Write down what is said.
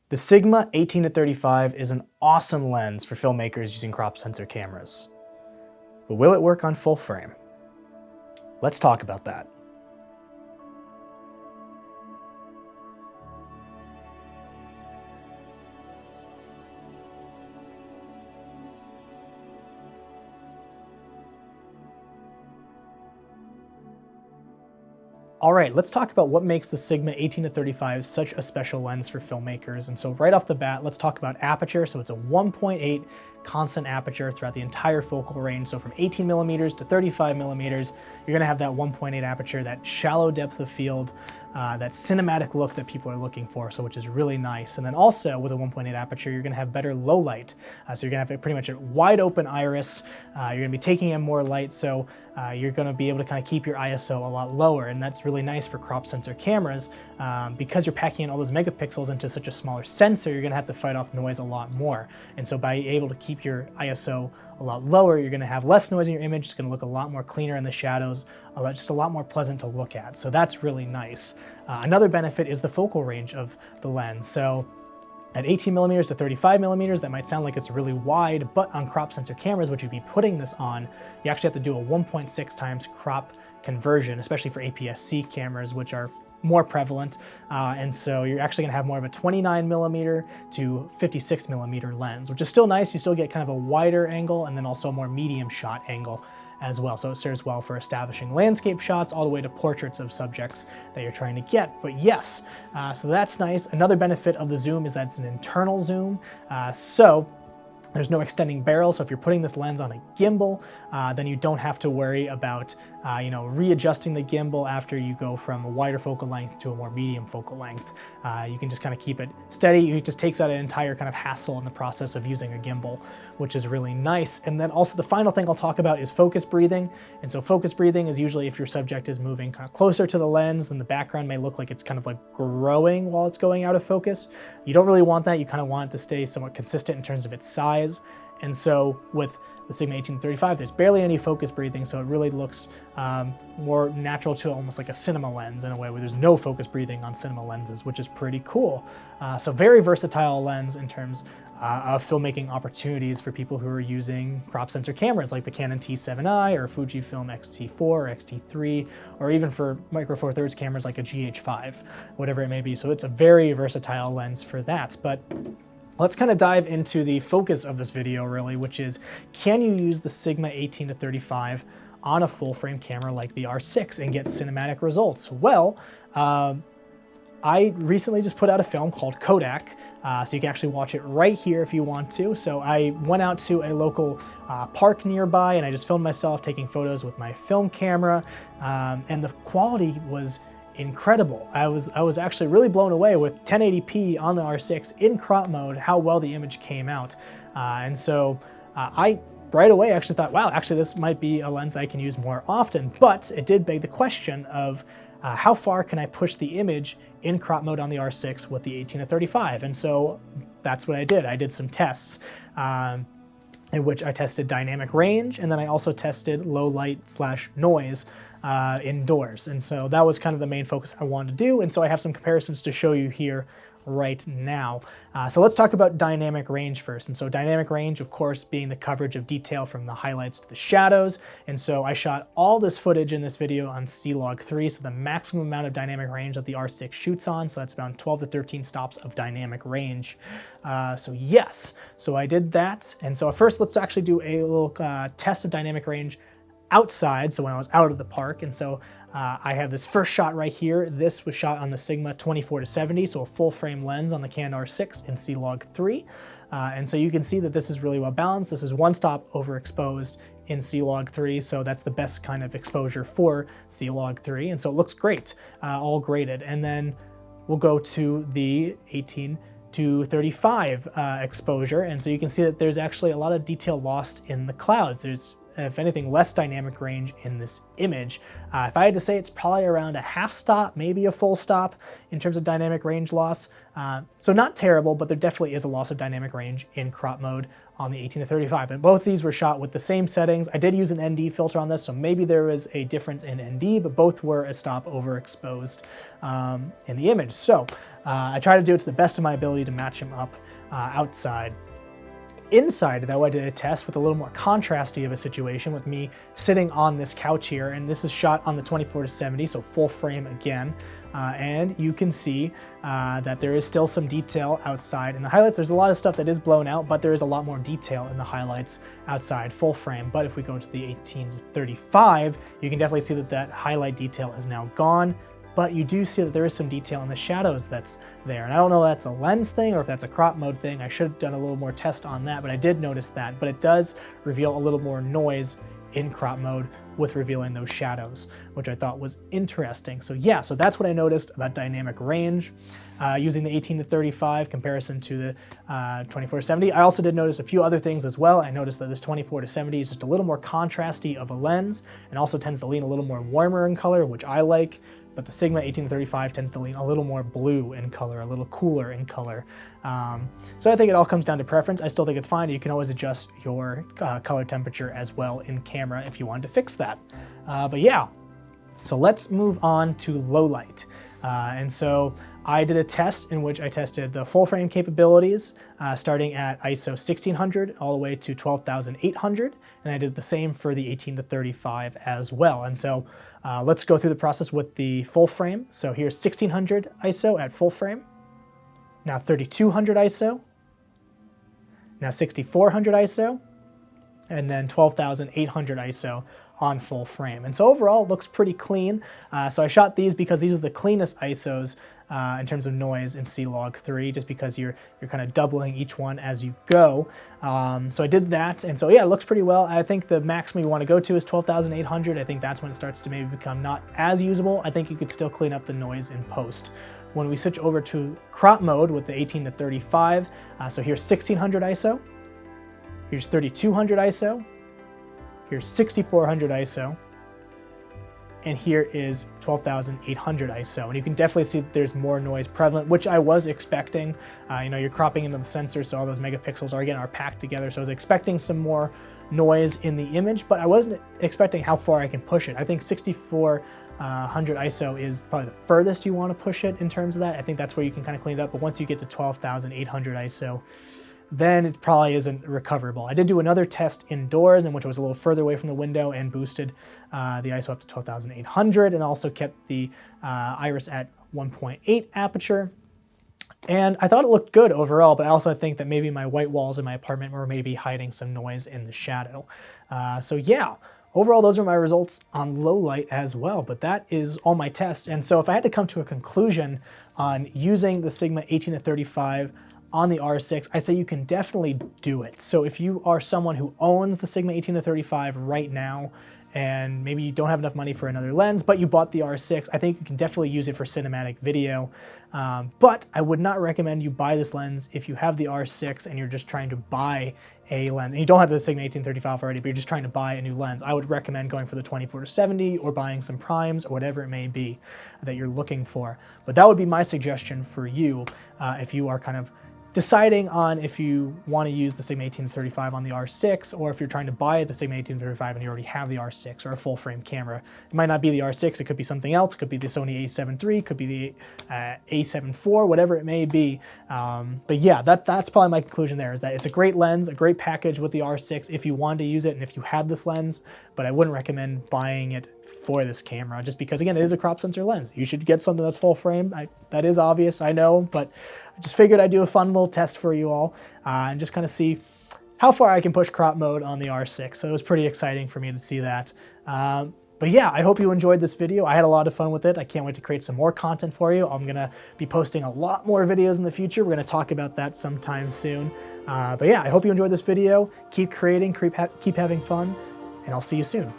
The Sigma 18-35 is an awesome lens for filmmakers using crop sensor cameras. But will it work on full frame? Let's talk about that. All right, let's talk about what makes the Sigma 18-35 such a special lens for filmmakers. And so right off the bat, let's talk about aperture. So it's a 1.8 constant aperture throughout the entire focal range. So from 18 millimeters to 35 millimeters, you're gonna have that 1.8 aperture, that shallow depth of field, that cinematic look that people are looking for, so which is really nice. And then also with a 1.8 aperture, you're gonna have better low light. So you're gonna have pretty much a wide open iris. You're gonna be taking in more light, so you're gonna be able to kind of keep your ISO a lot lower. And that's really nice for crop sensor cameras. Because you're packing in all those megapixels into such a smaller sensor, you're gonna have to fight off noise a lot more. And so by able to keep your ISO a lot lower, you're gonna have less noise in your image. It's gonna look a lot more cleaner in the shadows, just a lot more pleasant to look at. So that's really nice. Another benefit is the focal range of the lens. So at 18 millimeters to 35 millimeters, that might sound like it's really wide, but on crop sensor cameras, which you'd be putting this on, you actually have to do a 1.6 times crop conversion, especially for APS-C cameras, which are more prevalent. And so you're actually gonna have more of a 29 millimeter to 56 millimeter lens, which is still nice. You still get kind of a wider angle and then also a more medium shot angle as well. So it serves well for establishing landscape shots all the way to portraits of subjects that you're trying to get. But yes, so that's nice. Another benefit of the zoom is that it's an internal zoom. So there's no extending barrel, so if you're putting this lens on a gimbal, then you don't have to worry about readjusting the gimbal after you go from a wider focal length to a more medium focal length. You can just kind of keep it steady. It just takes out an entire kind of hassle in the process of using a gimbal, which is really nice. And then also the final thing I'll talk about is focus breathing. And so focus breathing is usually if your subject is moving kind of closer to the lens, then the background may look like it's kind of like growing while it's going out of focus. You don't really want that. You kind of want it to stay somewhat consistent in terms of its size. And so with the Sigma 18-35, there's barely any focus breathing, so it really looks more natural to almost like a cinema lens in a way where there's no focus breathing on cinema lenses, which is pretty cool. So very versatile lens in terms of filmmaking opportunities for people who are using crop sensor cameras like the Canon T7i or Fujifilm X-T4 or X-T3, or even for Micro Four Thirds cameras like a GH5, whatever it may be. So it's a very versatile lens for that. But let's kind of dive into the focus of this video really, which is, can you use the Sigma 18-35 on a full frame camera like the R6 and get cinematic results? Well, I recently just put out a film called Kodak, so you can actually watch it right here if you want to. So I went out to a local park nearby and I just filmed myself taking photos with my film camera, and the quality was incredible. I was actually really blown away with 1080p on the R6 in crop mode, how well the image came out. And so I right away actually thought, wow, actually this might be a lens I can use more often, but it did beg the question of how far can I push the image in crop mode on the R6 with the 18-35? And so that's what I did. I did some tests in which I tested dynamic range, and then I also tested low light / noise indoors. And so that was kind of the main focus I wanted to do. And so I have some comparisons to show you here right now. So let's talk about dynamic range first. And so dynamic range, of course, being the coverage of detail from the highlights to the shadows. And so I shot all this footage in this video on C-Log3, so the maximum amount of dynamic range that the R6 shoots on. So that's about 12 to 13 stops of dynamic range. So yes, so I did that. And so first let's actually do a little test of dynamic range outside, so when I was out of the park. And so I have this first shot right here. This was shot on the Sigma 24-70, so a full frame lens on the Canon R6 in C-Log3. And so you can see that this is really well balanced. This is one stop overexposed in C-Log3, so that's the best kind of exposure for C-Log3. And so it looks great, all graded. And then we'll go to the 18-35 exposure. And so you can see that there's actually a lot of detail lost in the clouds. There's if anything, less dynamic range in this image. If I had to say, it's probably around a half stop, maybe a full stop in terms of dynamic range loss. So not terrible, but there definitely is a loss of dynamic range in crop mode on the 18-35. And both these were shot with the same settings. I did use an ND filter on this, so maybe there was a difference in ND, but both were a stop overexposed in the image. So I tried to do it to the best of my ability to match them up outside. Inside, though, I did a test with a little more contrasty of a situation with me sitting on this couch here, and this is shot on the 24-70, so full frame again. And you can see that there is still some detail outside in the highlights. There's a lot of stuff that is blown out, but there is a lot more detail in the highlights outside full frame. But if we go to the 18-35, you can definitely see that that highlight detail is now gone. But you do see that there is some detail in the shadows that's there. And I don't know if that's a lens thing or if that's a crop mode thing. I should have done a little more test on that, but I did notice that. But it does reveal a little more noise in crop mode with revealing those shadows, which I thought was interesting. So yeah, so that's what I noticed about dynamic range using the 18-35 comparison to the 24-70. I also did notice a few other things as well. I noticed that this 24-70 is just a little more contrasty of a lens and also tends to lean a little more warmer in color, which I like. But the Sigma 18-35 tends to lean a little more blue in color, a little cooler in color. So I think it all comes down to preference. I still think it's fine. You can always adjust your color temperature as well in camera if you wanted to fix that. But yeah, so let's move on to low light. And so I did a test in which I tested the full frame capabilities starting at ISO 1600 all the way to 12,800, and I did the same for the 18-35 as well. And so let's go through the process with the full frame. So here's 1600 ISO at full frame, now 3200 ISO, now 6400 ISO, and then 12,800 ISO on full frame. And so overall it looks pretty clean. So I shot these because these are the cleanest ISOs in terms of noise in C-Log3, just because you're kind of doubling each one as you go. So I did that, and so yeah, it looks pretty well. I think the maximum you want to go to is 12,800. I think that's when it starts to maybe become not as usable. I think you could still clean up the noise in post. When we switch over to crop mode with the 18-35, so here's 1600 ISO, here's 3200 ISO, here's 6400 ISO, and here is 12,800 ISO. And you can definitely see that there's more noise prevalent, which I was expecting. You know, you're cropping into the sensor, so all those megapixels are packed together. So I was expecting some more noise in the image, but I wasn't expecting how far I can push it. I think 6400 ISO is probably the furthest you want to push it in terms of that. I think that's where you can kind of clean it up. But once you get to 12,800 ISO, then it probably isn't recoverable. I did do another test indoors in which I was a little further away from the window and boosted the ISO up to 12,800 and also kept the iris at 1.8 aperture. And I thought it looked good overall, but I also think that maybe my white walls in my apartment were maybe hiding some noise in the shadow. So yeah, overall those are my results on low light as well, but that is all my tests. And so if I had to come to a conclusion on using the Sigma 18-35 on the R6, I say you can definitely do it. So if you are someone who owns the Sigma 18-35 right now, and maybe you don't have enough money for another lens, but you bought the R6, I think you can definitely use it for cinematic video. But I would not recommend you buy this lens if you have the R6 and you're just trying to buy a lens, and you don't have the Sigma 18-35 already, but you're just trying to buy a new lens. I would recommend going for the 24-70 or buying some primes or whatever it may be that you're looking for. But that would be my suggestion for you if you are kind of deciding on if you want to use the Sigma 18-35 on the R6, or if you're trying to buy the Sigma 18-35 and you already have the R6 or a full frame camera. It might not be the R6, it could be something else. It could be the Sony a7 III, could be the a7 IV, whatever it may be. But yeah, that's probably my conclusion there, is that it's a great lens, a great package with the R6 if you wanted to use it and if you had this lens, but I wouldn't recommend buying it for this camera, just because again, it is a crop sensor lens. You should get something that's full frame. That is obvious, I know, but I just figured I'd do a fun little test for you all and just kind of see how far I can push crop mode on the R6. So it was pretty exciting for me to see that. But yeah, I hope you enjoyed this video. I had a lot of fun with it. I can't wait to create some more content for you. I'm gonna be posting a lot more videos in the future. We're gonna talk about that sometime soon. But yeah, I hope you enjoyed this video. Keep creating, keep having fun, and I'll see you soon.